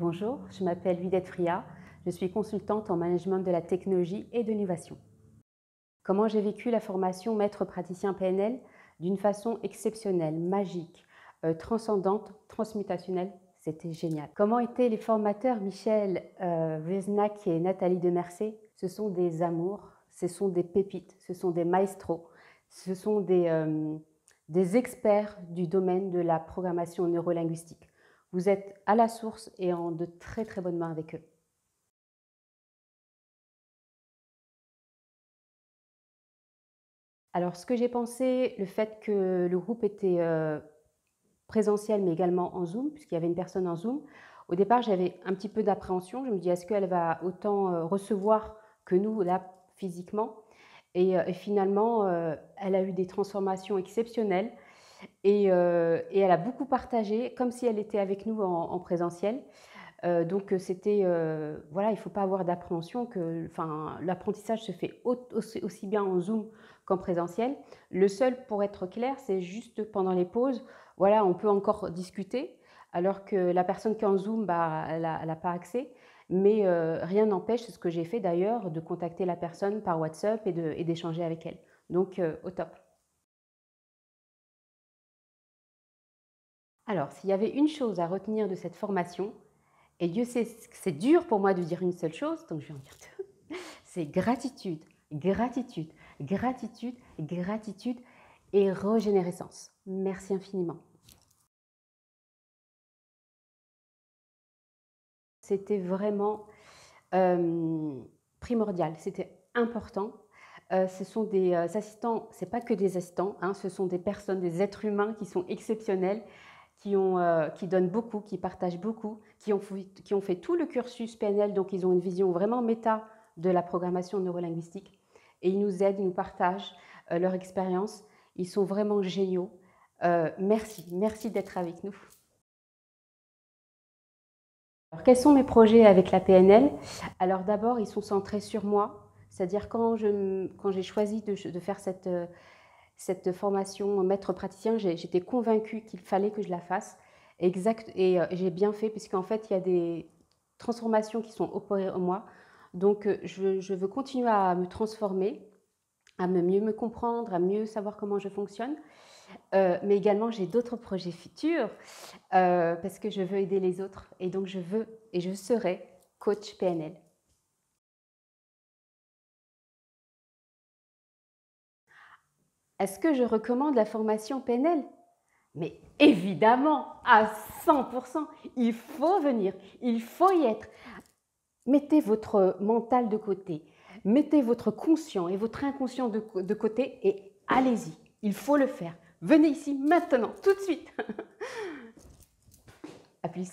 Bonjour, je m'appelle Widette Fria, je suis consultante en management de la technologie et de l'innovation. Comment j'ai vécu la formation maître praticien PNL? D'une façon exceptionnelle, magique, transcendante, transmutationnelle, c'était génial. Comment étaient les formateurs Michel Veznak et Nathalie Demercé? Ce sont des amours, ce sont des pépites, ce sont des maestros, ce sont des experts du domaine de la programmation neurolinguistique. Vous êtes à la source et en de très très bonnes mains avec eux. Alors, ce que j'ai pensé, le fait que le groupe était présentiel, mais également en Zoom, puisqu'il y avait une personne en Zoom, au départ, j'avais un petit peu d'appréhension. Je me dis, est-ce qu'elle va autant recevoir que nous, là, physiquement? Et finalement, elle a eu des transformations exceptionnelles et elle a beaucoup partagé, comme si elle était avec nous en présentiel. Donc c'était, voilà, il ne faut pas avoir d'appréhension que enfin, l'apprentissage se fait aussi bien en Zoom qu'en présentiel. Le seul, pour être clair, c'est juste pendant les pauses, voilà, on peut encore discuter, alors que la personne qui est en Zoom, bah, elle a pas accès. Mais rien n'empêche, c'est ce que j'ai fait d'ailleurs, de contacter la personne par WhatsApp et d'échanger avec elle. Donc au top. Alors, s'il y avait une chose à retenir de cette formation, et Dieu sait que c'est dur pour moi de dire une seule chose, donc je vais en dire deux. C'est gratitude, gratitude, gratitude, gratitude et régénérescence. Merci infiniment. C'était vraiment primordial, c'était important. Ce sont des assistants, c'est pas que des assistants, hein, ce sont des personnes, des êtres humains qui sont exceptionnels, qui donnent beaucoup, qui partagent beaucoup, qui ont fait tout le cursus PNL, donc ils ont une vision vraiment méta de la programmation neurolinguistique. Et ils nous aident, ils nous partagent leur expérience. Ils sont vraiment géniaux. Merci, merci d'être avec nous. Alors, quels sont mes projets avec la PNL? Alors d'abord, ils sont centrés sur moi, c'est-à-dire quand j'ai choisi de faire cette formation maître praticien, j'étais convaincue qu'il fallait que je la fasse. Exact, et j'ai bien fait puisqu'en fait, il y a des transformations qui sont opérées en moi. Donc, je veux continuer à me transformer, à mieux me comprendre, à mieux savoir comment je fonctionne. Mais également, j'ai d'autres projets futurs parce que je veux aider les autres. Et donc, je veux et je serai coach PNL. Est-ce que je recommande la formation PNL? Mais évidemment, à 100%, il faut venir, il faut y être. Mettez votre mental de côté, mettez votre conscient et votre inconscient de côté et allez-y, il faut le faire. Venez ici maintenant, tout de suite. À plus.